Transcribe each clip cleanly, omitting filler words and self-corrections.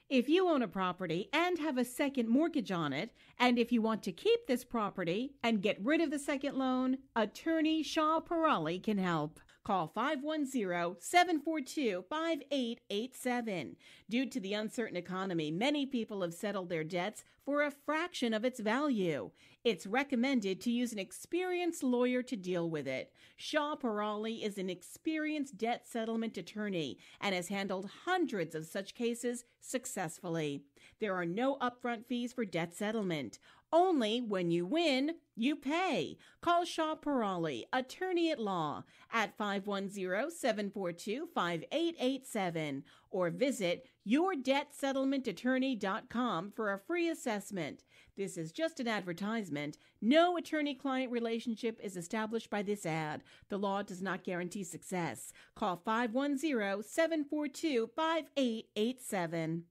If you own a property and have a second mortgage on it, and if you want to keep this property and get rid of the second loan, attorney Shah Peerally can help. Call 510-742-5887. Due to the uncertain economy, many people have settled their debts for a fraction of its value. It's recommended to use an experienced lawyer to deal with it. Shah Peerally is an experienced debt settlement attorney and has handled hundreds of such cases successfully. There are no upfront fees for debt settlement. Only when you win, you pay. Call Shah Peerally, attorney at law, at 510-742-5887 or visit yourdebtsettlementattorney.com for a free assessment. This is just an advertisement. No attorney-client relationship is established by this ad. The law does not guarantee success. Call 510-742-5887.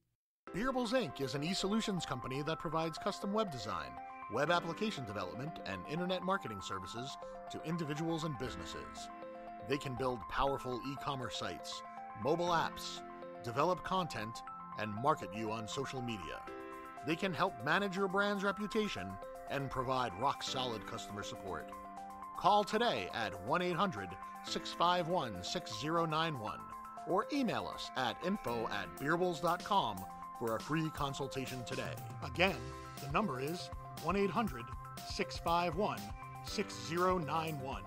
Beerables Inc. is an e-solutions company that provides custom web design, web application development, and internet marketing services to individuals and businesses. They can build powerful e-commerce sites, mobile apps, develop content, and market you on social media. They can help manage your brand's reputation and provide rock-solid customer support. Call today at 1-800-651-6091 or email us at info@beerables.com for a free consultation today. Again, the number is 1-800-651-6091.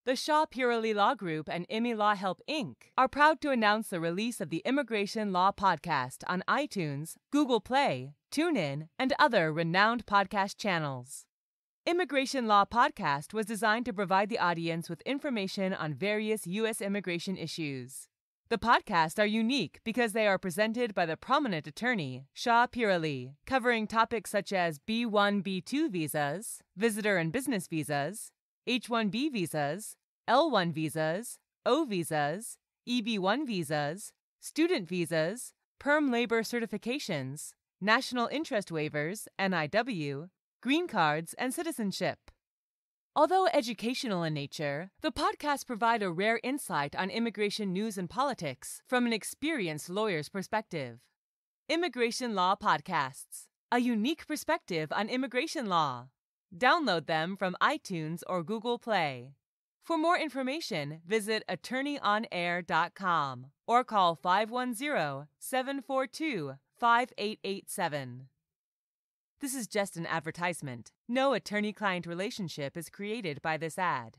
The Shah Peerally Law Group and IMI Law Help Inc. are proud to announce the release of the Immigration Law Podcast on iTunes, Google Play, TuneIn, and other renowned podcast channels. Immigration Law Podcast was designed to provide the audience with information on various U.S. immigration issues. The podcasts are unique because they are presented by the prominent attorney, Shah Peerally, covering topics such as B-1, B-2 visas, visitor and business visas, H-1B visas, L-1 visas, O visas, EB-1 visas, student visas, perm labor certifications, national interest waivers, NIW, green cards, and citizenship. Although educational in nature, the podcasts provide a rare insight on immigration news and politics from an experienced lawyer's perspective. Immigration Law Podcasts, a unique perspective on immigration law. Download them from iTunes or Google Play. For more information, visit attorneyonair.com or call 510-742-5887. This is just an advertisement. No attorney-client relationship is created by this ad.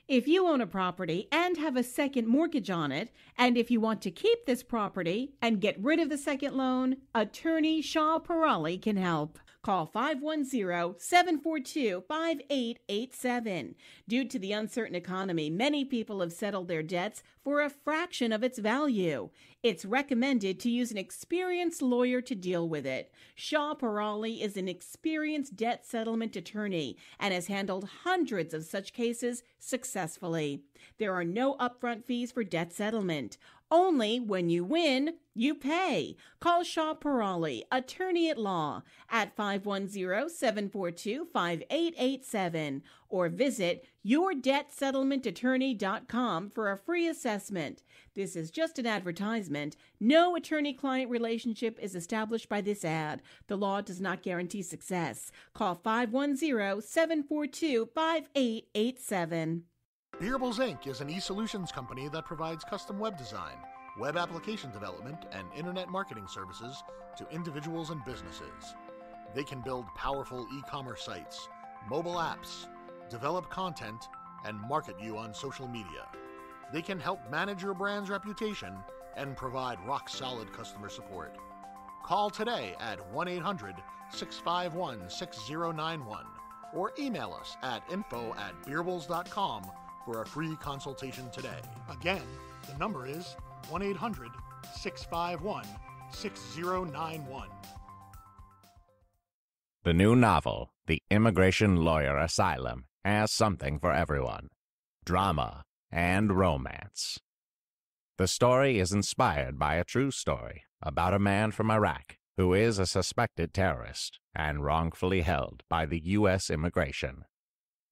If you own a property and have a second mortgage on it, and if you want to keep this property and get rid of the second loan, attorney Shah Peerally can help. Call 510-742-5887. Due to the uncertain economy, many people have settled their debts for a fraction of its value. It's recommended to use an experienced lawyer to deal with it. Shah Peerally is an experienced debt settlement attorney and has handled hundreds of such cases successfully. There are no upfront fees for debt settlement. Only when you win, you pay. Call Shah Peerally, attorney at law, at 510-742-5887 or visit yourdebtsettlementattorney.com for a free assessment. This is just an advertisement. No attorney-client relationship is established by this ad. The law does not guarantee success. Call 510-742-5887. Beerables Inc. is an e-solutions company that provides custom web design, web application development, and internet marketing services to individuals and businesses. They can build powerful e-commerce sites, mobile apps, develop content, and market you on social media. They can help manage your brand's reputation and provide rock-solid customer support. Call today at 1-800-651-6091 or email us at info@beerables.com for a free consultation today. Again, the number is 1-800-651-6091. The new novel, The Immigration Lawyer Asylum, has something for everyone: drama and romance. The story is inspired by a true story about a man from Iraq who is a suspected terrorist and wrongfully held by the U.S. immigration.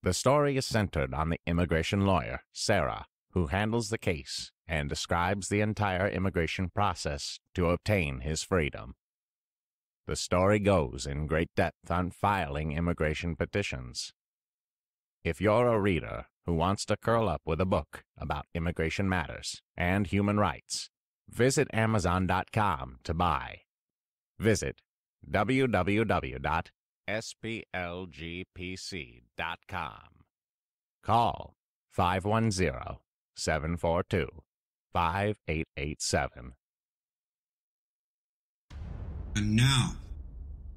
The story is centered on the immigration lawyer, Sarah, who handles the case and describes the entire immigration process to obtain his freedom. The story goes in great depth on filing immigration petitions. If you're a reader who wants to curl up with a book about immigration matters and human rights, visit Amazon.com to buy. Visit www.splgpc.com. Call 510-742-5887. And now,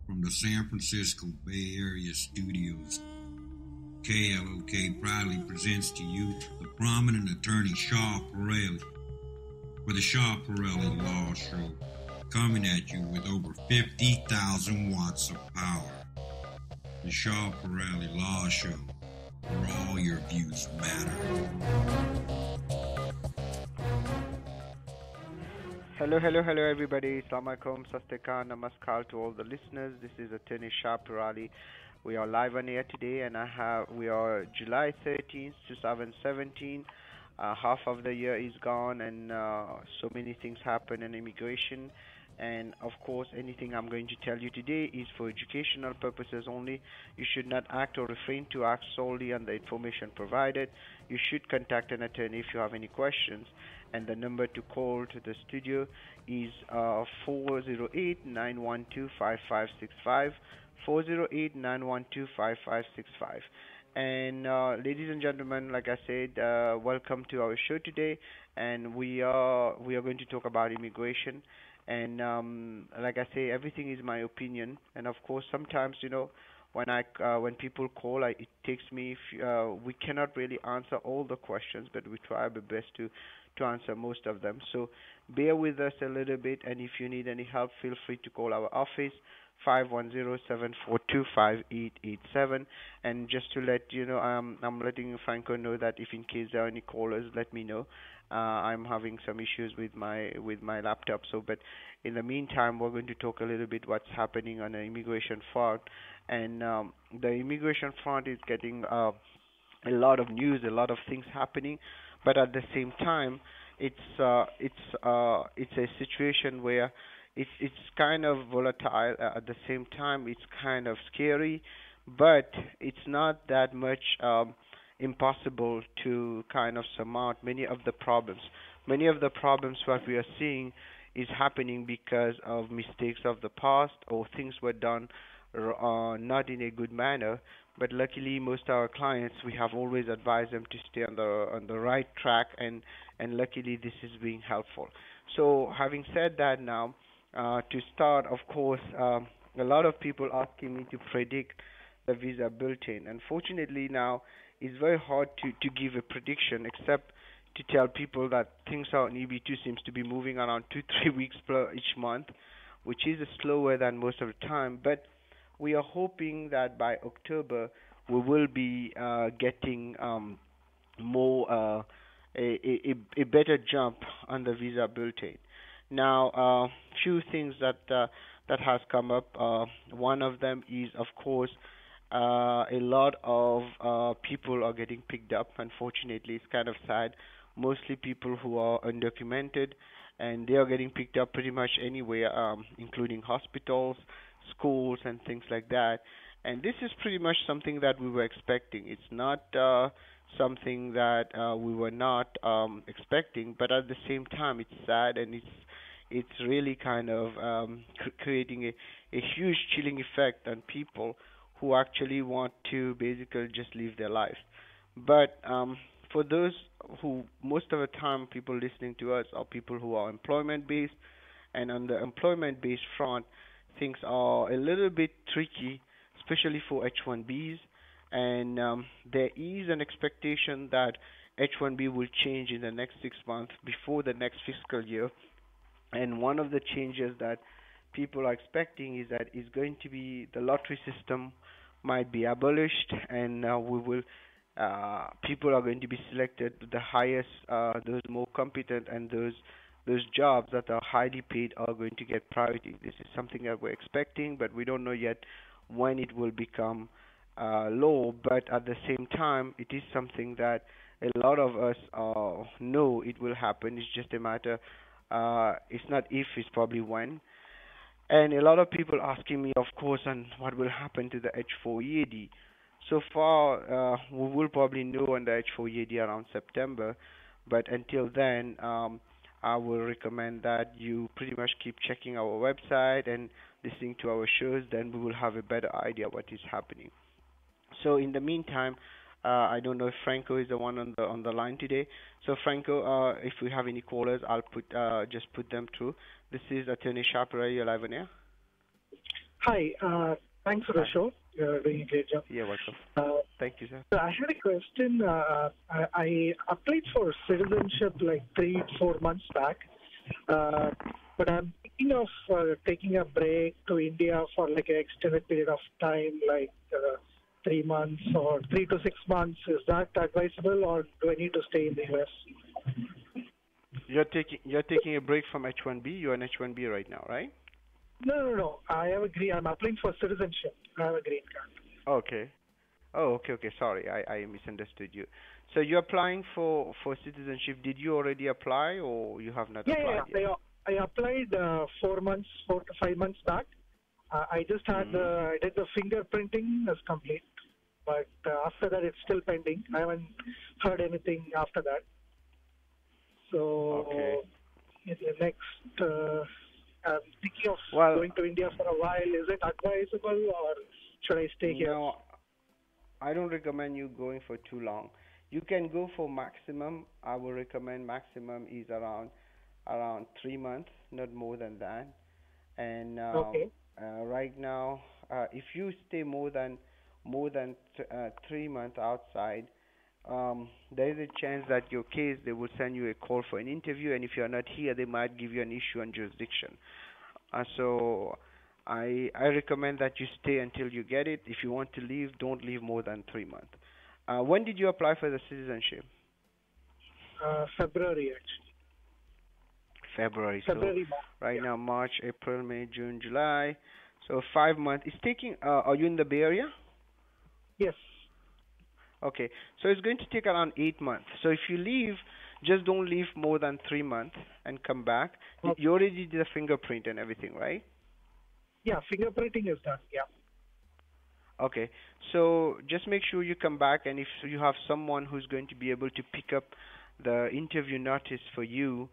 from the San Francisco Bay Area studios, KLOK proudly presents to you the prominent attorney Shah Peerally for the Shah Peerally Law Show, coming at you with over 50,000 watts of power. The Shah Peerally Law Show, where all your views matter. Hello everybody. Assalamu alaikum, Sastekhan, Namaskar to all the listeners. This is attorney Shah Peerally. We are live on air today, and we are July 13th, 2017. Half of the year is gone, and so many things happen in immigration. And of course, anything I'm going to tell you today is for educational purposes only. You should not act or refrain to act solely on the information provided. You should contact an attorney if you have any questions. And the number to call to the studio is 408-912-5565. 408-912-5565. And ladies and gentlemen, like I said, welcome to our show today. And we are going to talk about immigration. And like I say, everything is my opinion. And of course, sometimes, when people call, it takes me. We cannot really answer all the questions, but we try our best to answer most of them. So bear with us a little bit. And if you need any help, feel free to call our office, 510-742-5887. And just to let you know, I'm letting Franco know that if in case there are any callers, let me know. I'm having some issues with my laptop. But in the meantime, we're going to talk a little bit what's happening on the immigration front. And the immigration front is getting a lot of news, a lot of things happening. But at the same time, it's a situation where it's kind of volatile. At the same time, it's kind of scary, but it's not that much impossible to kind of surmount many of the problems. Many of the problems what we are seeing is happening because of mistakes of the past, or things were done not in a good manner. But luckily, most of our clients, we have always advised them to stay on the right track, and luckily this is being helpful. So having said that, now to start, of course, a lot of people asking me to predict the visa bulletin. Unfortunately, now it's very hard to give a prediction, except to tell people that things on EB2 seems to be moving around 2-3 weeks per each month, which is slower than most of the time. But we are hoping that by October we will be getting more a better jump on the visa bulletin. Now, few things that has come up. One of them is, of course, a lot of people are getting picked up. Unfortunately, it's kind of sad. Mostly people who are undocumented, and they are getting picked up pretty much anywhere, including hospitals, schools, and things like that. And this is pretty much something that we were expecting. It's not something that we were not expecting, but at the same time, it's sad, and it's really kind of creating a huge chilling effect on people who actually want to basically just live their life. But for those who, most of the time, people listening to us are people who are employment-based, and on the employment-based front, things are a little bit tricky, especially for H-1Bs, and there is an expectation that H-1B will change in the next 6 months before the next fiscal year. And one of the changes that people are expecting is that it's going to be the lottery system might be abolished, and people are going to be selected the highest, those more competent, and those jobs that are highly paid are going to get priority. This is something that we're expecting, but we don't know yet when it will become law. But at the same time, it is something that a lot of us know it will happen. It's just a matter. It's not if, it's probably when. And a lot of people asking me, of course, on what will happen to the H4EAD. So far, we will probably know on the H4EAD around September, but until then, I will recommend that you pretty much keep checking our website and listening to our shows. Then we will have a better idea what is happening. So in the meantime, I don't know if Franco is the one on the line today. So Franco, if we have any callers, I'll just put them through. This is Attorney Shah Peerally live on air. Hi, thanks for the show. You're doing a great job. You're welcome. Thank you, sir. So I had a question. I applied for citizenship like 3-4 months back, but I'm thinking of taking a break to India for like an extended period of time, like 3 months or 3 to 6 months. Is that advisable, or do I need to stay in the US? You're taking a break from H1B. You're on H1B right now, right? No. I have a green. I'm applying for citizenship. I have a green card. Okay. Oh, okay. Sorry, I misunderstood you. So you're applying for citizenship. Did you already apply, or you have not applied yet? I applied 4 to 5 months back. I just had I did the fingerprinting as complete, but after that it's still pending. I haven't heard anything after that. So in the next, I'm thinking of going to India for a while. Is it advisable, or should I stay here? No, I don't recommend you going for too long. You can go for maximum. I would recommend maximum is around 3 months, not more than that. And right now, if you stay more than 3 months outside, there is a chance that your case, they will send you a call for an interview, and if you are not here, they might give you an issue on jurisdiction. So I recommend that you stay until you get it. If you want to leave, don't leave more than 3 months. When did you apply for the citizenship? February, actually. February. February, so right now, March, April, May, June, July. So 5 months. It's taking. Are you in the Bay Area? Yes. Okay. So it's going to take around 8 months. So if you leave, just don't leave more than 3 months and come back. Okay. You already did a fingerprint and everything, right? Yeah, fingerprinting is done. Yeah. Okay. So just make sure you come back, and if you have someone who's going to be able to pick up the interview notice for you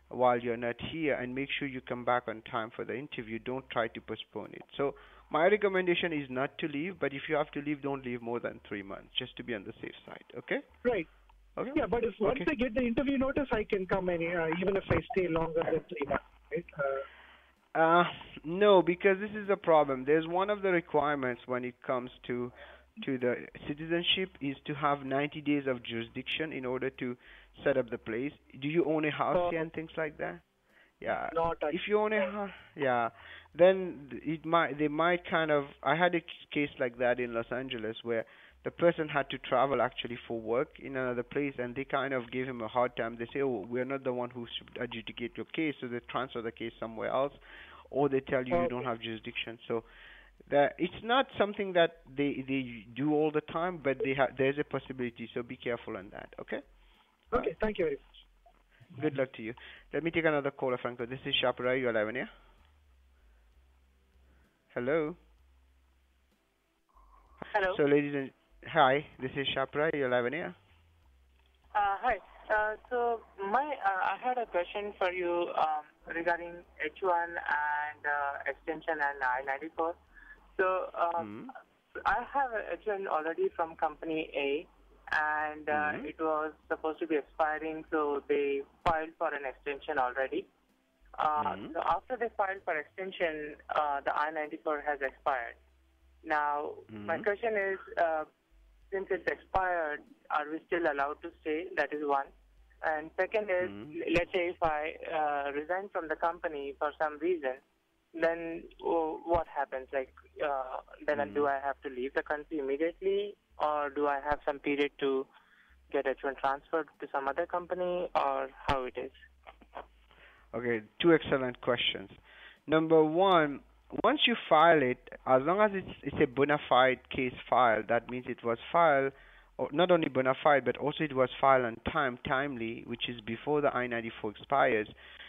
while you're not here, and make sure you come back on time for the interview. Don't try to postpone it. So my recommendation is not to leave, but if you have to leave, don't leave more than 3 months, just to be on the safe side. Okay? Right. Okay. Yeah, but if once I get the interview notice, I can come even if I stay longer than 3 months, right? No, because this is a problem. There's one of the requirements when it comes to the citizenship is to have 90 days of jurisdiction in order to set up the place. Do you own a house here and things like that? Yeah. Not if you own a house, yeah, then they might kind of. I had a case like that in Los Angeles where the person had to travel actually for work in another place, and they kind of gave him a hard time. They say, "Oh, we're not the one who should adjudicate your case," so they transfer the case somewhere else, or they tell you you don't have jurisdiction. So it's not something that they do all the time, but there's a possibility. So be careful on that. Okay. Okay. Thank you very much. Good luck to you. Let me take another caller, Franco. This is Shah Peerally. You're live on air. Hello. Hello. So, ladies and hi, this is Shah Peerally. You're live on air. Hi. So I had a question for you regarding H1 and extension and I-94. So I have H1 already from company A, and it was supposed to be expiring, so they filed for an extension already. So after they filed for extension, the I-94 has expired. Now, my question is, since it's expired, are we still allowed to stay? That is one. And second is, let's say if I resign from the company for some reason, then what happens? Like, then do I have to leave the country immediately, or do I have some period to get H1 transferred to some other company, or how it is? Okay, two excellent questions. Number one, once you file it, as long as it's a bona fide case filed, that means it was filed not only bona fide, but also it was filed on time, timely, which is before the I-94 expires,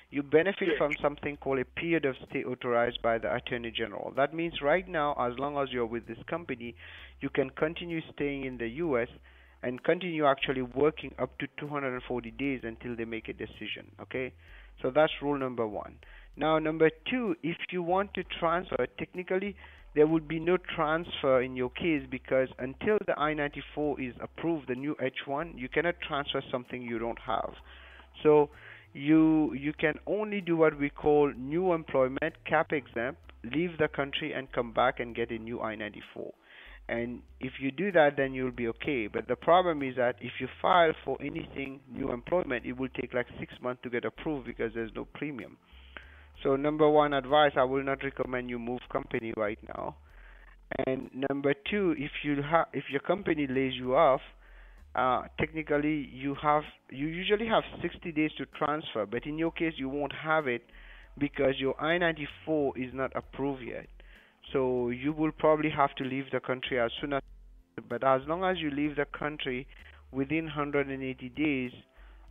you benefit from something called a period of stay authorized by the Attorney General. That means right now, as long as you're with this company, you can continue staying in the U.S. and continue actually working up to 240 days until they make a decision. Okay, so that's rule number one. Now, number two, if you want to transfer, technically there would be no transfer in your case because until the I-94 is approved, the new H1, you cannot transfer something you don't have. So you can only do what we call new employment, cap exempt, leave the country and come back and get a new I-94. And if you do that, then you'll be okay. But the problem is that if you file for anything new employment, it will take like 6 months to get approved because there's no premium. So number one advice, I will not recommend you move company right now. And number two, if your company lays you off, technically you usually have 60 days to transfer, but in your case you won't have it because your I-94 is not approved yet. So you will probably have to leave the country as soon as. But as long as you leave the country within 180 days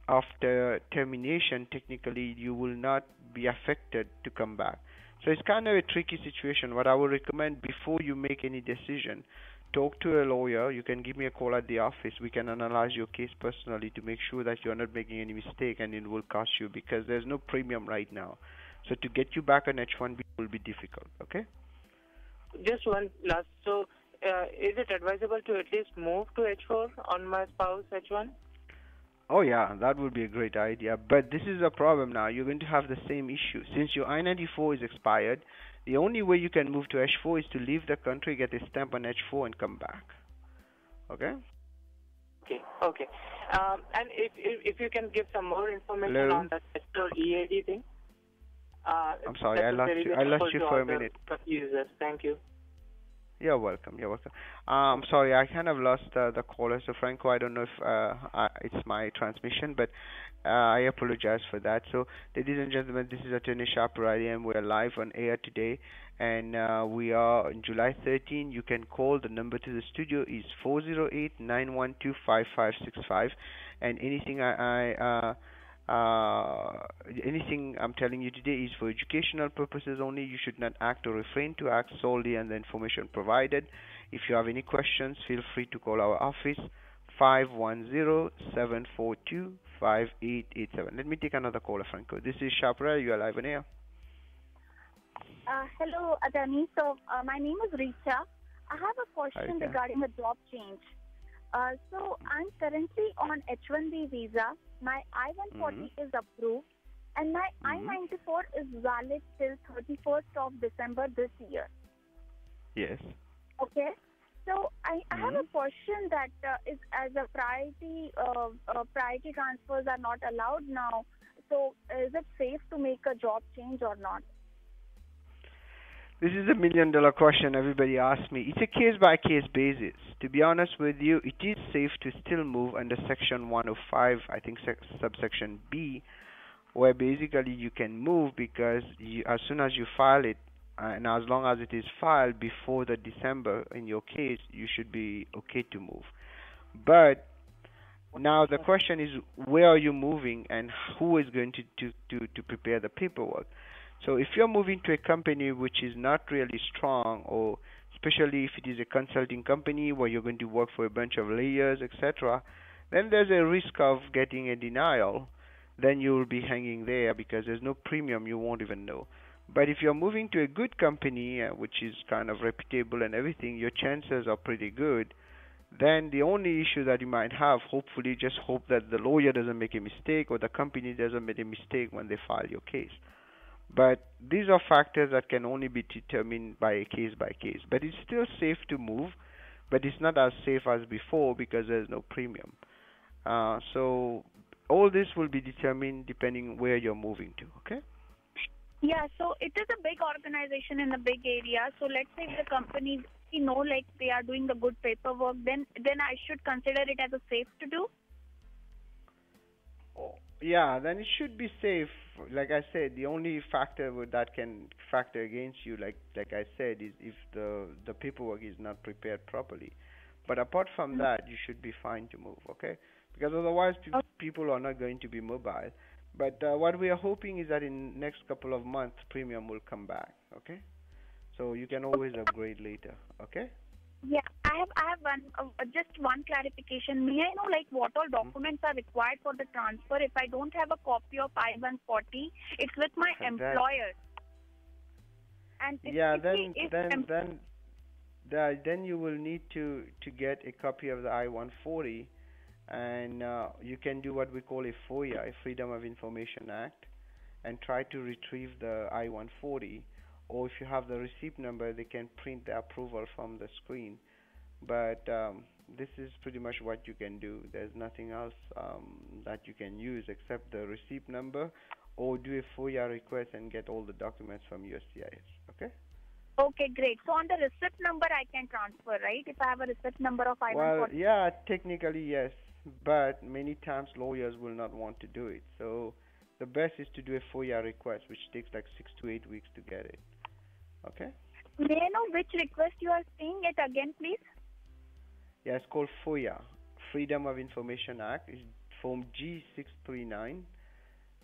after termination, technically you will not be affected to come back. So it's kind of a tricky situation. What I would recommend before you make any decision, talk to a lawyer. You can give me a call at the office. We can analyze your case personally to make sure that you're not making any mistake and it will cost you because there's no premium right now. So to get you back on H1B will be difficult. Okay? Just one last. So is it advisable to at least move to H4 on my spouse H1? Oh yeah, that would be a great idea. But this is a problem now. You're going to have the same issue. Since your I-94 is expired, the only way you can move to H4 is to leave the country, get a stamp on H4, and come back. Okay? Okay. And if you can give some more information on the H4 EAD thing. I'm sorry, I lost you for a minute. Users. Thank you. You're welcome. I'm sorry, I kind of lost the caller. So Franco, I don't know if it's my transmission, but I apologize for that. So, ladies and gentlemen, this is Attorney Shah Peerally, and we're live on air today. And we are on July 13. You can call. The number to the studio is 408-912-5565. And anything I'm telling you today is for educational purposes only. You should not act or refrain to act solely on the information provided. If you have any questions, feel free to call our office 510-742-5887. Let me take another caller, Franco. This is Shah Peerally. You are live on air. Hello, Attorney. So my name is Richa. I have a question regarding a job change. So I'm currently on H1B visa. My I-140 is approved, and my I-94 is valid till 31st of December this year. Yes. Okay. So I have a question that is as a priority transfers are not allowed now. So is it safe to make a job change or not? This is $1 million question everybody asks me. It's a case-by-case basis. To be honest with you, it is safe to still move under Section 105, I think subsection B, where basically you can move because as soon as you file it, and as long as it is filed before the December, in your case, you should be okay to move. But now the question is, where are you moving and who is going to prepare the paperwork? So if you're moving to a company which is not really strong, or especially if it is a consulting company where you're going to work for a bunch of layers, etc., then there's a risk of getting a denial. Then you will be hanging there because there's no premium, you won't even know. But if you're moving to a good company, which is kind of reputable and everything, your chances are pretty good. Then the only issue that you might have, hopefully, just hope that the lawyer doesn't make a mistake or the company doesn't make a mistake when they file your case. But these are factors that can only be determined by a case by case. But it's still safe to move, but it's not as safe as before because there's no premium. So all this will be determined depending where you're moving to, okay? Yeah, so it is a big organization in a big area. So let's say if the company, like they are doing the good paperwork, then I should consider it as a safe to do? Yeah, then it should be safe. Like I said, the only factor that can factor against you, like I said, is if the paperwork is not prepared properly. But apart from that, you should be fine to move, okay? Because otherwise, people are not going to be mobile. But what we are hoping is that in next couple of months, premium will come back, okay? So you can always upgrade later, okay? Yeah, I have just one clarification. May I know like what all documents are required for the transfer? If I don't have a copy of I-140, it's with my employer. And then you will need to get a copy of the I-140, and you can do what we call a FOIA, a Freedom of Information Act, and try to retrieve the I-140. Or if you have the receipt number, they can print the approval from the screen. But this is pretty much what you can do. There's nothing else that you can use except the receipt number, or do a FOIA request and get all the documents from USCIS. Okay? Okay, great. So on the receipt number, I can transfer, right? If I have a receipt number of I-140. Well, yeah, technically yes, but many times lawyers will not want to do it. So the best is to do a FOIA request, which takes like 6 to 8 weeks to get it. Okay? May I know which request you are saying it again, please? Yeah, it's called FOIA, Freedom of Information Act. It's Form G639.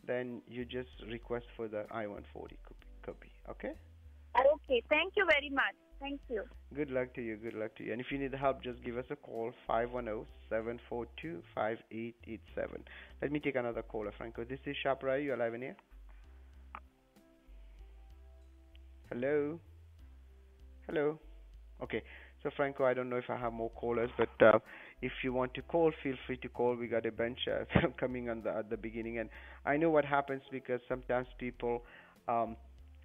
Then you just request for the I-140 copy. Okay? Okay. Thank you very much. Thank you. Good luck to you. Good luck to you. And if you need help, just give us a call, 510-742-5887. Let me take another caller, Franco. This is Shah Peerally. You're live in here. Hello? Hello? Okay. So, Franco, I don't know if I have more callers, but if you want to call, feel free to call. We got a bunch coming on at the beginning. And I know what happens because sometimes people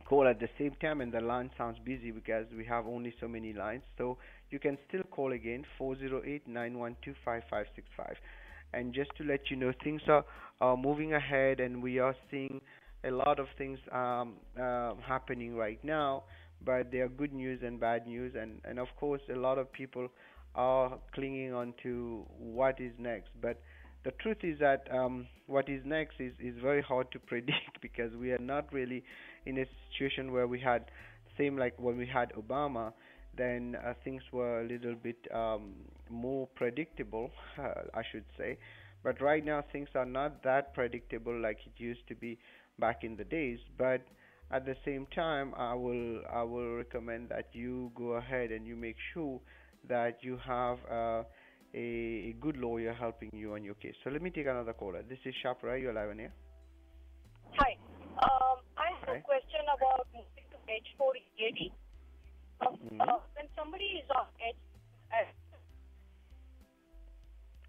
call at the same time and the line sounds busy because we have only so many lines. So you can still call again, 408-912-5565. And just to let you know, things are moving ahead, and we are seeing a lot of things happening right now. But there are good news and bad news, and of course a lot of people are clinging on to what is next. But the truth is that what is next is very hard to predict because we are not really in a situation where we had, same like when we had Obama, then things were a little bit more predictable, I should say. But right now things are not that predictable like it used to be back in the days. But at the same time, I will recommend that you go ahead and you make sure that you have a good lawyer helping you on your case. So let me take another caller. This is Shah Peerally. You're live on here. Hi. I have a question about moving to H4 EAD. When somebody is on H...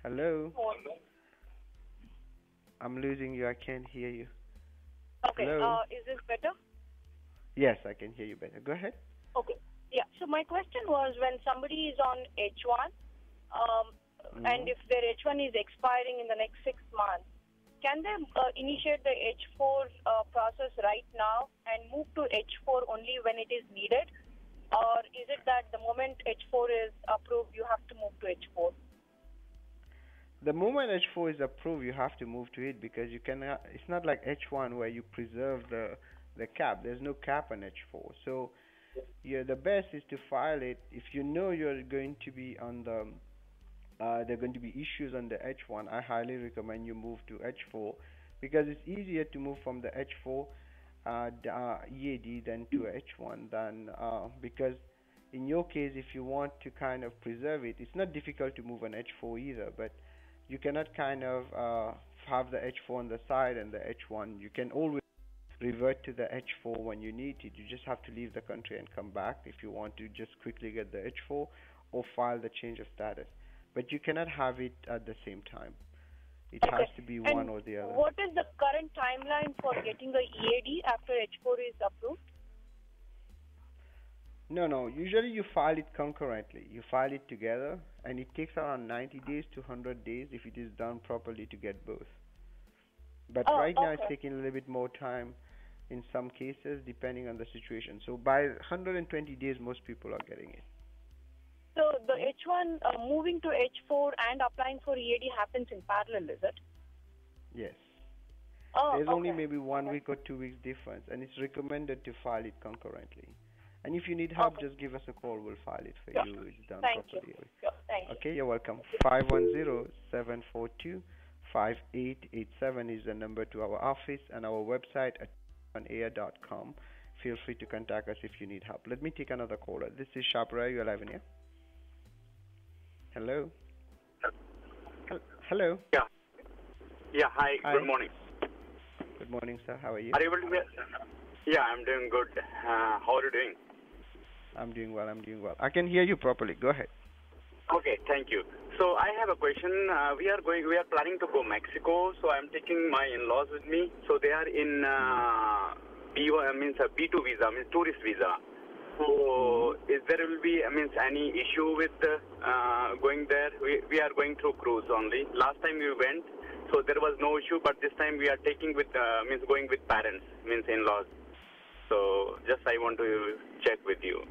Hello? I'm losing you. I can't hear you. Okay. Hello? Is this better? Yes, I can hear you better. Go ahead. Okay. Yeah. So my question was, when somebody is on H1, and if their H1 is expiring in the next 6 months, can they initiate the H4 process right now and move to H4 only when it is needed? Or is it that the moment H4 is approved, you have to move to H4? The moment H4 is approved, you have to move to it because you can. It's not like H1 where you preserve the cap. There's no cap on H4. So, the best is to file it if you know you're going to be on the. There are going to be issues on the H1. I highly recommend you move to H4 because it's easier to move from the H4 EAD than to H1 than because in your case, if you want to kind of preserve it, it's not difficult to move on H4 either, but you cannot kind of have the H4 on the side and the H1. You can always revert to the H4 when you need it. You just have to leave the country and come back if you want to just quickly get the H4 or file the change of status. But you cannot have it at the same time. It has to be one or the other. What is the current timeline for getting the EAD after H4 is approved? No. Usually you file it concurrently. You file it together, and it takes around 90 days to 100 days if it is done properly to get both. But right now it's taking a little bit more time in some cases, depending on the situation. So by 120 days, most people are getting it. So the H1 moving to H4 and applying for EAD happens in parallel, is it? Yes. There's only maybe 1 week or 2 weeks difference, and it's recommended to file it concurrently. And if you need help, just give us a call. We'll file it for you. It's done Thank properly. you. Sure. Thank you. Okay, you're welcome. 510-742-5887 is the number to our office, and our website at onair.com. Feel free to contact us if you need help. Let me take another caller. This is Shah Peerally. You're live in here. Hello. Hello. Yeah. Yeah. Hi. Good morning. Good morning, sir. How are you? Are you able to hear? Yeah, I'm doing good. How are you doing? I'm doing well. I can hear you properly. Go ahead. Okay. Thank you. So I have a question. We are planning to go Mexico. So I'm taking my in-laws with me. So they are in B1, means a B2 visa, means tourist visa. So is there will be any issue with going there? We are going through cruise only. Last time we went, so there was no issue. But this time we are taking with going with parents, means in-laws. So just I want to check with you.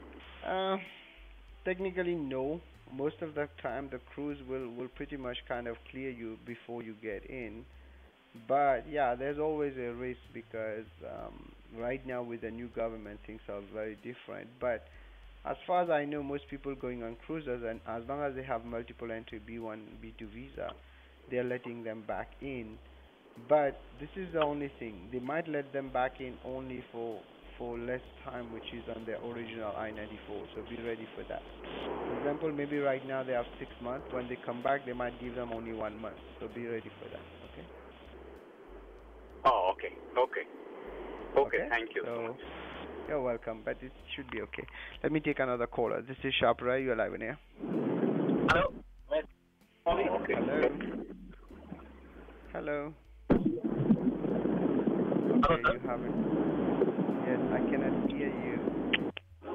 Technically, no. Most of the time, the cruise will pretty much kind of clear you before you get in. But yeah, there's always a risk because right now with the new government, things are very different. But as far as I know, most people going on cruises, and as long as they have multiple entry B1, B2 visa, they're letting them back in. But this is the only thing. They might let them back in only for less time, which is on their original I-94. So be ready for that. For example, maybe right now they have 6 months. When they come back, they might give them only 1 month. So be ready for that. Okay? Oh, okay. Okay, thank you. So, you're welcome, but it should be okay. Let me take another caller. This is Shah Peerally. You're live in here. Hello. Okay. Hello. Hello, okay, you haven't. Yes, I cannot hear you. So,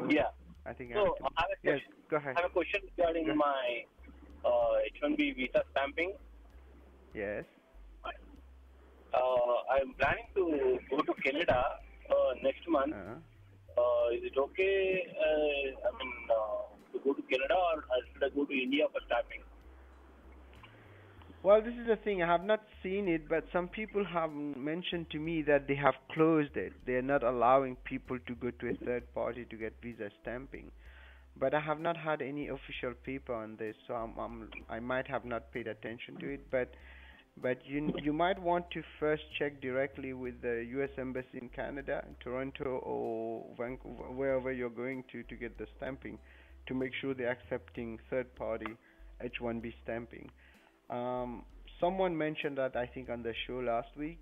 yeah. I think so I have to. Yes, go ahead. I have a question regarding my H1B visa stamping. Yes. I'm planning to go to Canada next month. Is it okay? To go to Canada, or should I go to India for stamping? Well, this is the thing. I have not seen it, but some people have mentioned to me that they have closed it. They are not allowing people to go to a third party to get visa stamping. But I have not had any official paper on this, so I might have not paid attention to it. But you might want to first check directly with the U.S. Embassy in Canada, Toronto, or Vancouver, wherever you're going to get the stamping, to make sure they're accepting third-party H-1B stamping. Someone mentioned that, I think, on the show last week,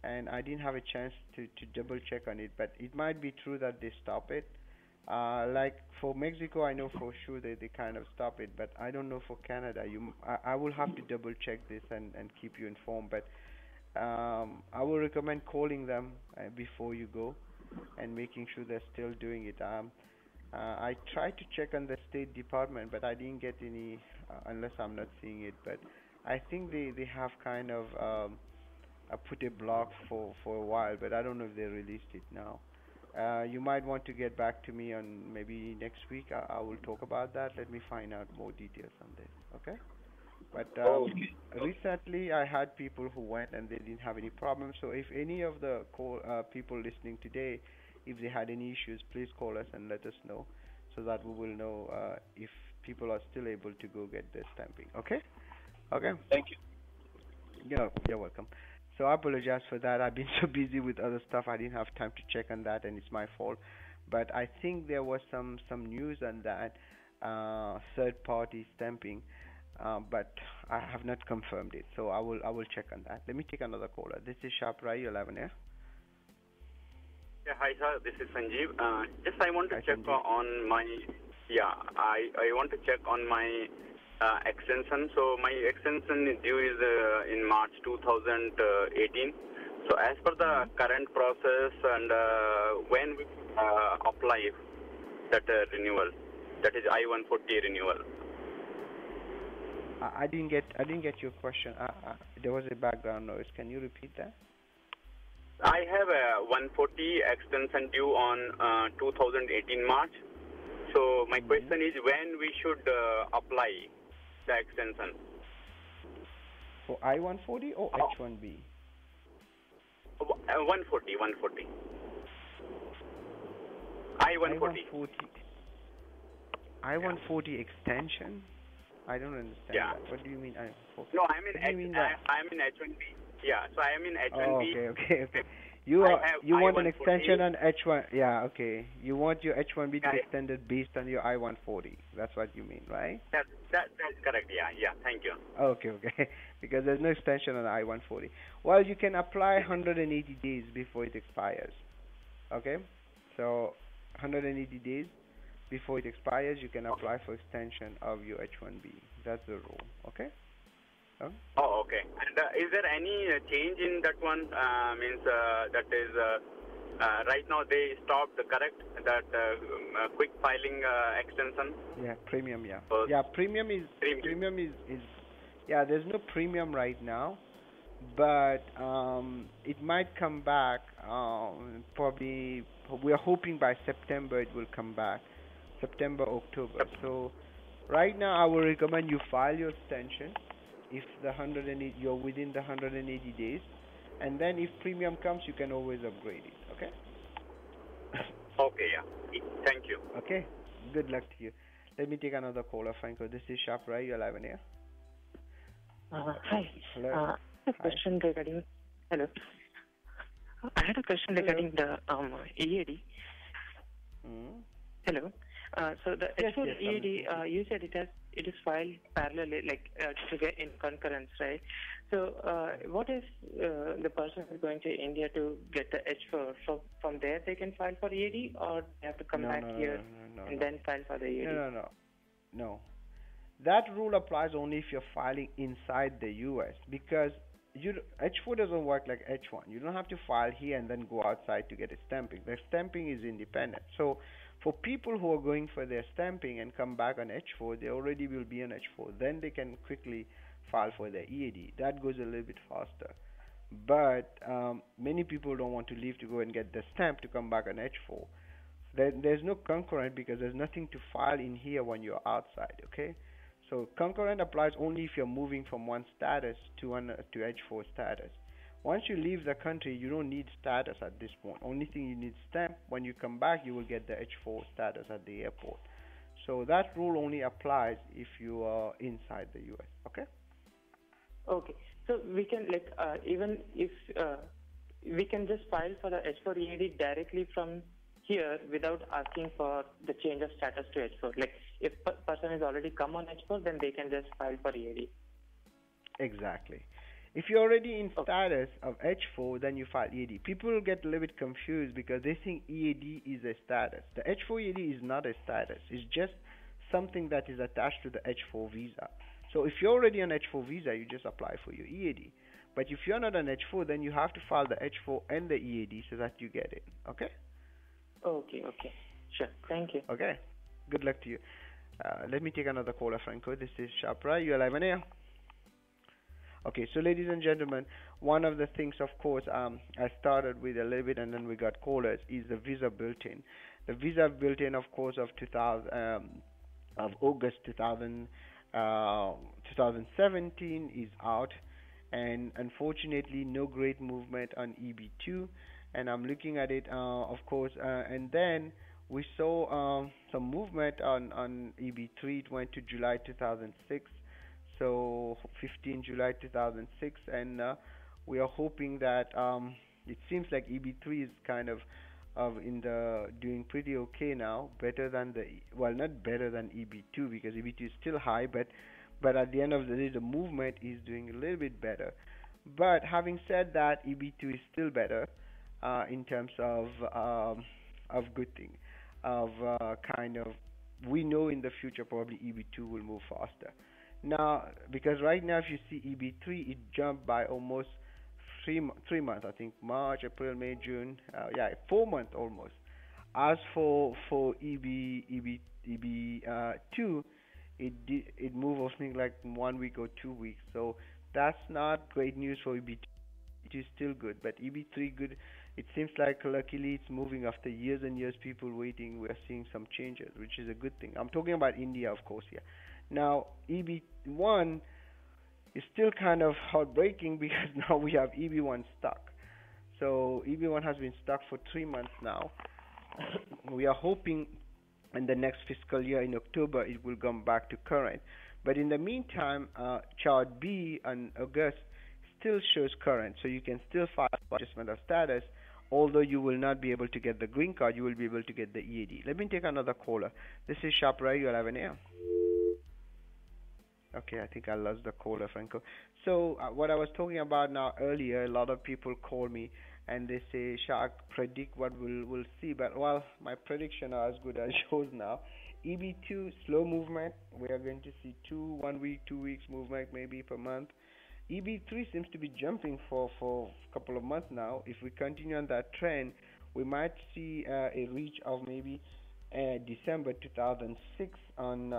and I didn't have a chance to double check on it, but it might be true that they stop it. Like for Mexico, I know for sure they kind of stop it, but I don't know for Canada. I will have to double check this and keep you informed, but I will recommend calling them before you go and making sure they're still doing it. I tried to check on the State Department, but I didn't get any, unless I'm not seeing it. But I think they have kind of put a block for a while, but I don't know if they released it now. You might want to get back to me on maybe next week. I will talk about that. Let me find out more details on this, okay? But recently I had people who went and they didn't have any problems. So if any of the people listening today, if they had any issues, please call us and let us know, so that we will know if people are still able to go get their stamping. Okay? Okay. Thank you. You're welcome. So I apologize for that. I've been so busy with other stuff. I didn't have time to check on that, and it's my fault. But I think there was some news on that third-party stamping, but I have not confirmed it. So I will check on that. Let me take another caller. This is Shah Peerally. You're live on air. Yeah, hi sir. This is Sanjeev. Just I want to check Sanjeev. on my. Yeah, I want to check on my extension. So my extension is due in March 2018. So as per the current process, and when we apply that renewal, that is I-140 renewal. I didn't get your question. There was a background noise. Can you repeat that? I have a 140 extension due on 2018 March. So my question is when we should apply the extension. For I-140 or H-1B? 140. I-140. I-140 extension? I don't understand Yeah. that. What do you mean I-140? No, I'm in H1B. Yeah, so I am in H1B. Okay. You want an extension on H1? Yeah, okay. You want your H1B to be extended based on your I-140. That's what you mean, right? That's correct. Yeah. Thank you. Okay. Because there's no extension on I-140. Well, you can apply 180 days before it expires. Okay, so 180 days before it expires, you can apply for extension of your H1B. That's the rule. Okay. Oh, okay. And is there any change in that one? That is right now they stopped that quick filing extension. Yeah, premium. Yeah, So premium is yeah. There's no premium right now, but it might come back. Probably we are hoping by September it will come back. September, October. So right now I will recommend you file your extension if you're within the 180 days, and then if premium comes, you can always upgrade it. Okay. Okay. Yeah. Thank you. Okay. Good luck to you. Let me take another caller, Franco. This is Shah Peerally. You're live in here. Hi. Hello. I have a question regarding. Hello. I had a question regarding the EAD. Hello. So the H4 EAD, you said it is filed parallelly, together in concurrence, right? So what if the person is going to India to get the H4? So from there they can file for EAD, or they have to come back here and then file for the EAD? No. That rule applies only if you're filing inside the U.S. because H4 doesn't work like H1. You don't have to file here and then go outside to get a stamping. The stamping is independent. So for people who are going for their stamping and come back on H4, they already will be on H4. Then they can quickly file for their EAD. That goes a little bit faster. But many people don't want to leave to go and get the stamp to come back on H4. There's no concurrent because there's nothing to file in here when you're outside, okay? So concurrent applies only if you're moving from one status to H4 status. Once you leave the country, you don't need status at this point. Only thing you need stamp. When you come back, you will get the H4 status at the airport. So that rule only applies if you are inside the US. Okay? Okay. So we can even if we can just file for the H4 EAD directly from here without asking for the change of status to H4. Like if person is already come on H4, then they can just file for EAD. Exactly. If you're already in status of H4, then you file EAD. People get a little bit confused because they think EAD is a status. The H4 EAD is not a status. It's just something that is attached to the H4 visa. So if you're already on H4 visa, you just apply for your EAD. But if you're not on H4, then you have to file the H4 and the EAD so that you get it. Okay? Okay. Sure. Thank you. Okay. Good luck to you. Let me take another caller, Franco. This is Shah Peerally. You're live on air. Okay, so ladies and gentlemen, one of the things, of course, I started with a little bit and then we got callers, is the visa bulletin. The visa bulletin, of course, of August 2017 is out, and unfortunately, no great movement on EB2. And I'm looking at it, of course, and then we saw some movement on EB3. It went to July 2006. So 15 July 2006, and we are hoping that it seems like EB3 is kind of doing pretty okay now, better than not better than EB2 because EB2 is still high, but at the end of the day the movement is doing a little bit better. But having said that, EB2 is still better in terms of good thing, we know in the future probably EB2 will move faster. Now, because right now if you see EB3, it jumped by almost 3 months, I think March, April, May, June, 4 months almost. As for EB2, it moved something like 1 week or 2 weeks. So that's not great news for EB2. It is still good, but EB3 good. It seems like luckily it's moving after years and years people waiting. We are seeing some changes, which is a good thing. I'm talking about India, of course, here. Now, EB1 is still kind of heartbreaking because now we have EB1 stuck. So EB1 has been stuck for 3 months now. we are hoping in the next fiscal year in October it will come back to current. But in the meantime, Chart B on August still shows current, so you can still file for adjustment of status. Although you will not be able to get the green card, you will be able to get the EAD. Let me take another caller. This is Shah Peerally. You'll have an air. Okay, I think I lost the caller, Franco. So what I was talking about now earlier, a lot of people call me and they say, Shah, predict what we'll see. But, well, my prediction are as good as yours now. EB2, slow movement. We are going to see 1 week, 2 weeks movement maybe per month. EB3 seems to be jumping for a couple of months now. If we continue on that trend, we might see a reach of maybe December 2006 on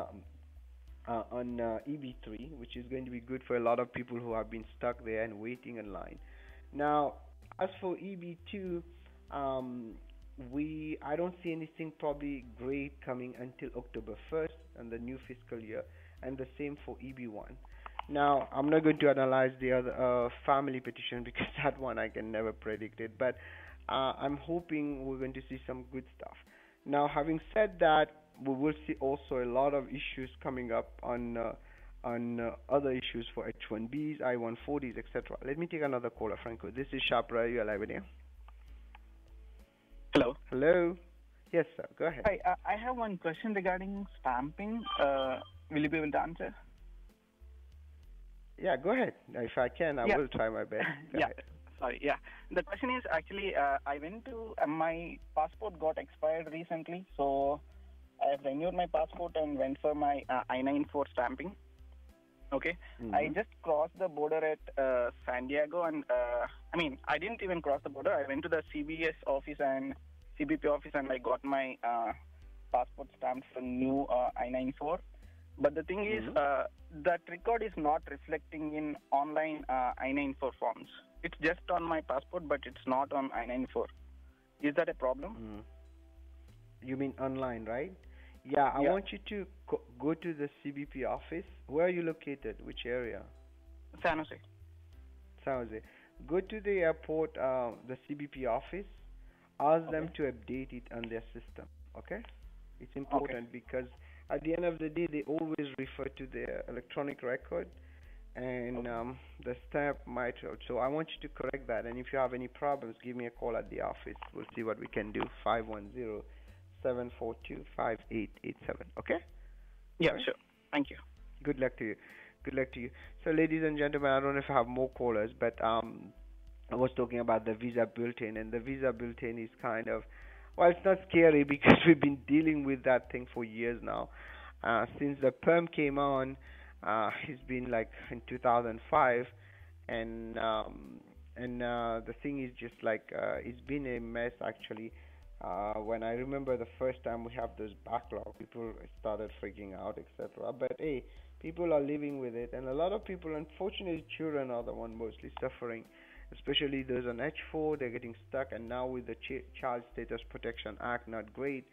EB3, which is going to be good for a lot of people who have been stuck there and waiting in line. Now, as for EB2, I don't see anything probably great coming until October 1st and the new fiscal year, and the same for EB1. Now, I'm not going to analyze the other family petition because that one I can never predict it, but I'm hoping we're going to see some good stuff. Now, having said that, we will see also a lot of issues coming up on other issues for H-1Bs, I-140s, etc. Let me take another caller, Franco. This is Shah Peerally. You're live in here. Hello. Hello. Yes, sir. Go ahead. Hi. I have one question regarding stamping. Will you be able to answer? Yeah, go ahead. If I can, I will try my best. Go ahead. Sorry. Yeah. The question is actually, I went to my passport got expired recently, so I have renewed my passport and went for my I-94 stamping. Okay. Mm-hmm. I just crossed the border at San Diego, and I didn't even cross the border. I went to the CBS office and CBP office, and I got my passport stamped for new I-94. But the thing is, that record is not reflecting in online I-94 forms. It's just on my passport, but it's not on I-94. Is that a problem? You mean online, right? Yeah, I want you to go to the CBP office. Where are you located? Which area? San Jose. San Jose. Go to the airport, the CBP office. Ask them to update it on their system. Okay? It's important because at the end of the day, they always refer to their electronic record, and the stamp might. So I want you to correct that. And if you have any problems, give me a call at the office. We'll see what we can do. 510-742-5887. Okay? Yeah, sure. Thank you. Good luck to you. Good luck to you. So, ladies and gentlemen, I don't know if I have more callers, but I was talking about the visa bulletin, and the visa bulletin is kind of, well, it's not scary because we've been dealing with that thing for years now. Since the perm came on, it's been like in 2005, and the thing is just like it's been a mess actually. When I remember the first time we have those backlog, people started freaking out, etc. But hey, people are living with it, and a lot of people, unfortunately, children are the one mostly suffering. Especially those on H4, they're getting stuck, and now with the Child Status Protection Act, not great.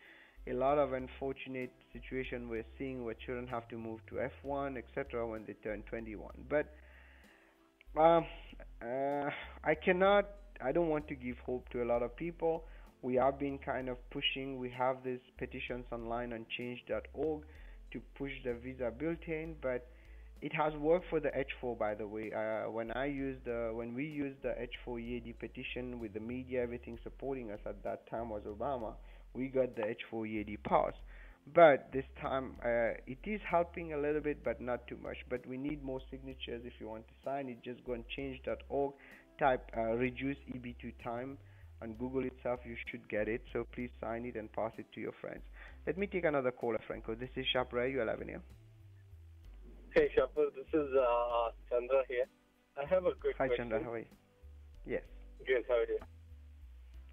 A lot of unfortunate situation we're seeing where children have to move to F1, etc. when they turn 21. But I don't want to give hope to a lot of people. We have been kind of pushing. We have these petitions online on change.org to push the visa bulletin, but it has worked for the H4, by the way. When we used the H4 EAD petition with the media, everything supporting us at that time was Obama, we got the H4 EAD pass. But this time, it is helping a little bit, but not too much. But we need more signatures if you want to sign it. Just go on change.org, type reduce EB2 time. On Google itself, you should get it. So please sign it and pass it to your friends. Let me take another caller, Franco. This is Shah Peerally. You are live in here. Hey, Shafir, this is Chandra here. I have a quick question. Hi, Chandra. How are you? Yes. Good. How are you?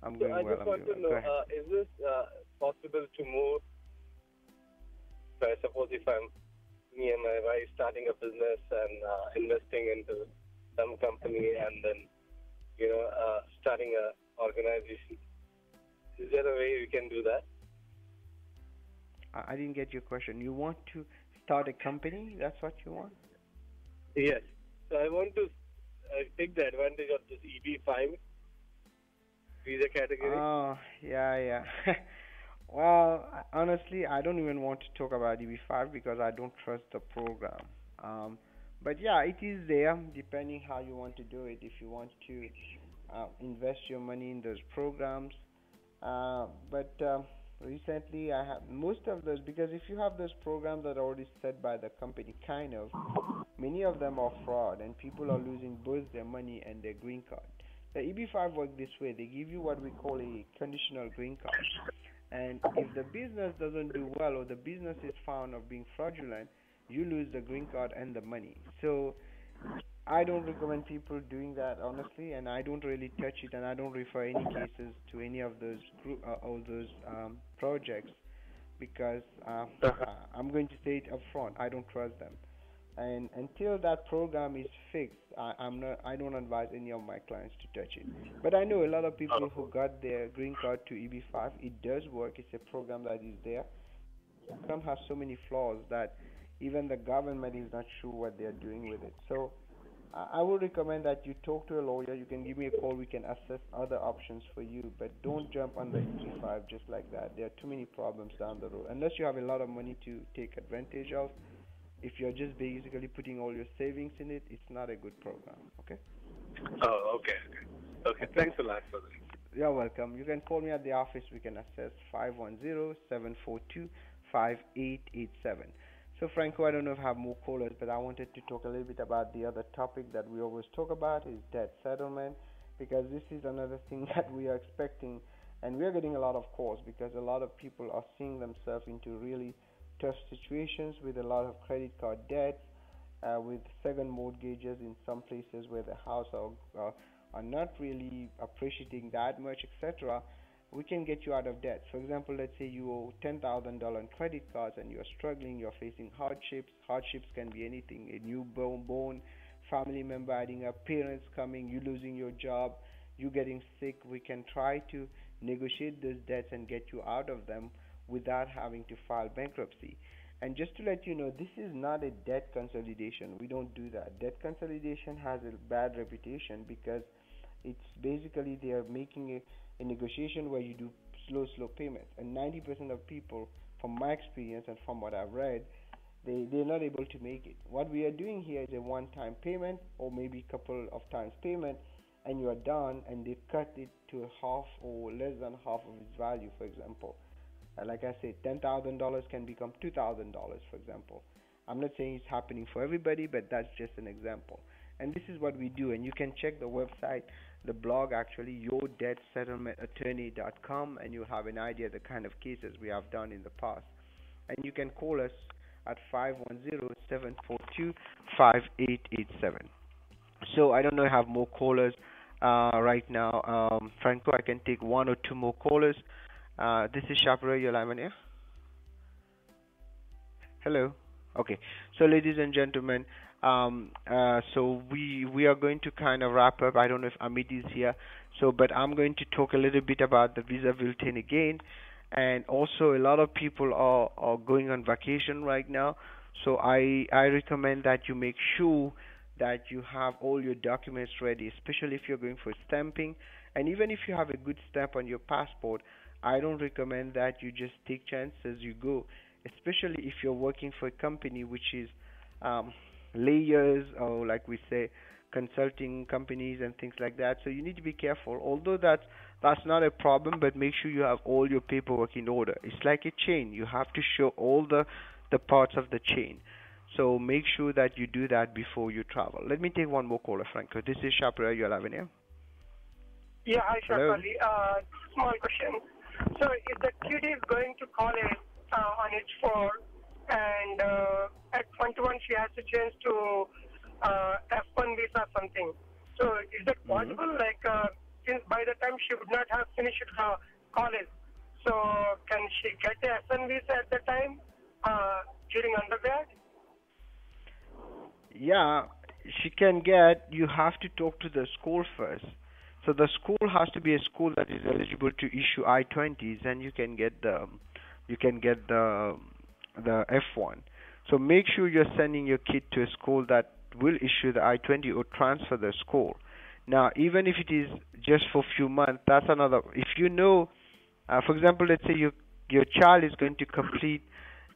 I'm doing well. I just want to know, is this possible to move? So I suppose if me and my wife starting a business and investing into some company and then, starting a organization, is there a way we can do that? I didn't get your question. You want to start a company? That's what you want? Yes. So I want to take the advantage of this EB5 visa category. Oh, yeah. Well, honestly, I don't even want to talk about EB5 because I don't trust the program. But yeah, it is there, depending how you want to do it. If you want to invest your money in those programs, but recently I have most of those because if you have those programs that are already set by the company, kind of, many of them are fraud, and people are losing both their money and their green card. The EB5 work this way: they give you what we call a conditional green card, and if the business doesn't do well or the business is found of being fraudulent, you lose the green card and the money. So I don't recommend people doing that honestly, and I don't really touch it, and I don't refer any cases to any of those all those projects because I'm going to say it up front. I don't trust them, and until that program is fixed, I'm not. I don't advise any of my clients to touch it. But I know a lot of people who got their green card to EB5. It does work. It's a program that is there. Some has so many flaws that even the government is not sure what they are doing with it. So I would recommend that you talk to a lawyer. You can give me a call. We can assess other options for you, but don't jump on the EB5 just like that. There are too many problems down the road. Unless you have a lot of money to take advantage of, if you're just basically putting all your savings in it, it's not a good program. Okay? Oh, okay. Okay. Thanks a lot for this. You're welcome. You can call me at the office. We can assess 510-742-5887. So, Franco, I don't know if I have more callers, but I wanted to talk a little bit about the other topic that we always talk about is debt settlement, because this is another thing that we are expecting, and we are getting a lot of calls because a lot of people are seeing themselves into really tough situations with a lot of credit card debts, with second mortgages in some places where the house are not really appreciating that much, etc. We can get you out of debt. For example, let's say you owe $10,000 in credit cards and you're struggling, you're facing hardships. Hardships can be anything: a newborn, family member adding up, parents coming, you losing your job, you getting sick. We can try to negotiate those debts and get you out of them without having to file bankruptcy. And just to let you know, this is not a debt consolidation. We don't do that. Debt consolidation has a bad reputation because it's basically they are making a negotiation where you do slow payments. And 90% of people, from my experience and from what I've read, they're not able to make it. What we are doing here is a one-time payment or maybe a couple of times payment, and you are done, and they cut it to half or less than half of its value, for example. Like I said, $10,000 can become $2,000, for example. I'm not saying it's happening for everybody, but that's just an example. And this is what we do, and you can check the website, the blog actually, yourdebtsettlementattorney.com, and you'll have an idea of the kind of cases we have done in the past. And you can call us at 510-742-5887. So I don't know if I have more callers right now. Franco, I can take one or two more callers. This is Shah Peerally, you're live on air. Hello. Okay. So, ladies and gentlemen, so we are going to kind of wrap up. I don't know if Amit is here. So, but I'm going to talk a little bit about the visa bulletin again. And also, a lot of people are going on vacation right now. So I recommend that you make sure that you have all your documents ready, especially if you're going for stamping. And even if you have a good stamp on your passport, I don't recommend that you just take chances you go, especially if you're working for a company which is layers, or like we say, consulting companies and things like that. So you need to be careful. Although that's not a problem, but make sure you have all your paperwork in order. It's like a chain. You have to show all the parts of the chain. So make sure that you do that before you travel. Let me take one more caller, Franco. This is Shah Peerally, you're live in here. Yeah, hi, Shah Peerally. Small question. So if the kid is going to college on H4 and at 21 she has to change to F1 visa or something, so is that possible? Like since by the time she would not have finished college, so can she get the F1 visa at the time during undergrad? Yeah, she can get. You have to talk to the school first. So the school has to be a school that is eligible to issue I-20s, and you can get the F1. So make sure you're sending your kid to a school that will issue the I-20 or transfer the school. Now, even if it is just for a few months, that's another. If you know, for example, let's say your child is going to complete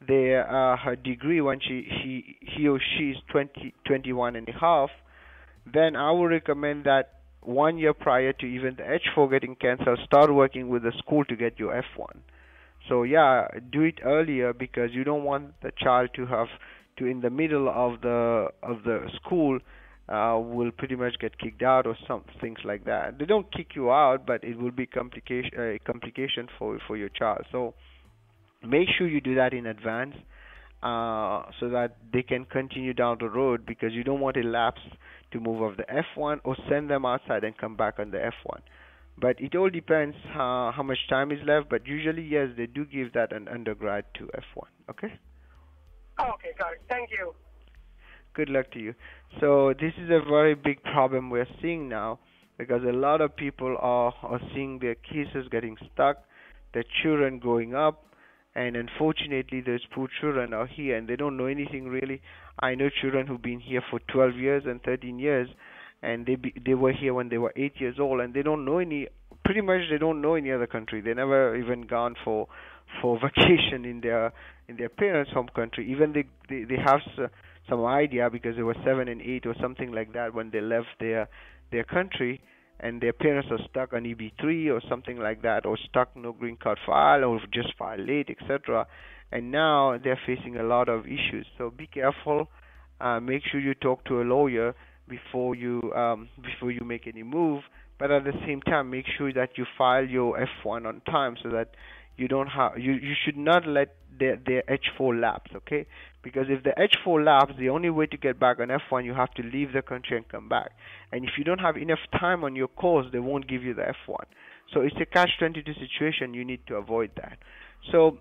their her degree when he or she is 21 and a half, then I would recommend that 1 year prior to even the H4 getting canceled, start working with the school to get your F1. So yeah, do it earlier because you don't want the child to have to in the middle of the school will pretty much get kicked out or some things like that. They don't kick you out, but it will be complication for your child. So make sure you do that in advance so that they can continue down the road because you don't want a lapse to move off the F1 or send them outside and come back on the F1. But it all depends how much time is left. But usually, yes, they do give that an undergrad to F1. Okay? Okay, got it. Thank you. Good luck to you. So this is a very big problem we're seeing now because a lot of people are seeing their cases getting stuck, their children growing up, and unfortunately those poor children are here and they don't know anything really. I know children who've been here for 12 years and 13 years and they were here when they were 8 years old and they don't know pretty much they don't know any other country. They never even gone for vacation in their parents' home country. Even they have some idea because they were 7 and 8 or something like that when they left their country, and their parents are stuck on EB3 or something like that, or stuck no green card file or just filed late, etc. And now they're facing a lot of issues. So be careful. Make sure you talk to a lawyer before you make any move. But at the same time, make sure that you file your F1 on time so that you don't have you should not let their H4 lapse, okay? Because if the H4 lapse, the only way to get back on F1, you have to leave the country and come back. And if you don't have enough time on your course, they won't give you the F1. So it's a catch-22 situation. You need to avoid that. So,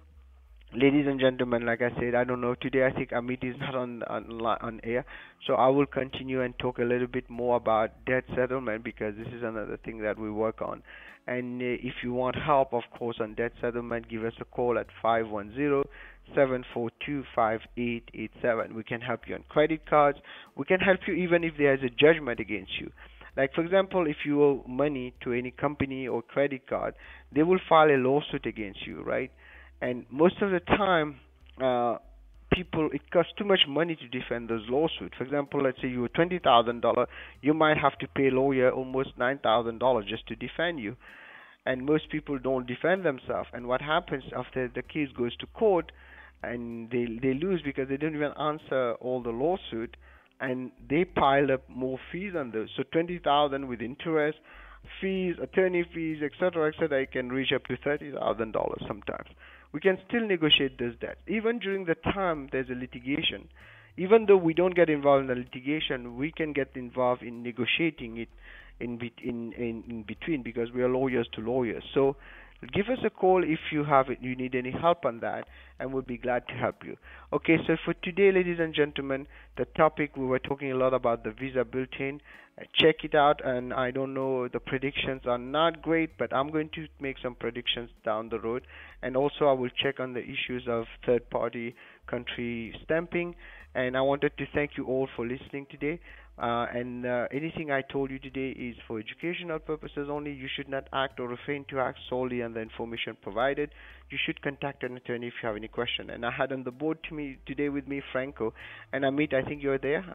ladies and gentlemen, like I said, I don't know, today I think Amit is not on air, so I will continue and talk a little bit more about debt settlement because this is another thing that we work on. And if you want help, of course, on debt settlement, give us a call at 510-742-5887. We can help you on credit cards. We can help you even if there is a judgment against you. Like, for example, if you owe money to any company or credit card, they will file a lawsuit against you, right? And most of the time, it costs too much money to defend those lawsuits. For example, let's say you owe $20,000, you might have to pay a lawyer almost $9,000 just to defend you. And most people don't defend themselves. And what happens after the case goes to court, and they lose because they don't even answer all the lawsuit, and they pile up more fees on those. So $20,000 with interest, fees, attorney fees, etc., etc., it can reach up to $30,000 sometimes. We can still negotiate those debts. Even during the time there's a litigation, even though we don't get involved in the litigation, we can get involved in negotiating it in between because we are lawyers to lawyers. So give us a call if you need any help on that, and we'll be glad to help you. Okay, so for today, ladies and gentlemen, the topic, we were talking a lot about the visa bulletin. Check it out, and I don't know, the predictions are not great, but I'm going to make some predictions down the road. And also I will check on the issues of third-party country stamping. And I wanted to thank you all for listening today. And anything I told you today is for educational purposes only. You should not act or refrain to act solely on the information provided. You should contact an attorney if you have any question. And I had on the board today with me Franco and Amit. I think you're there.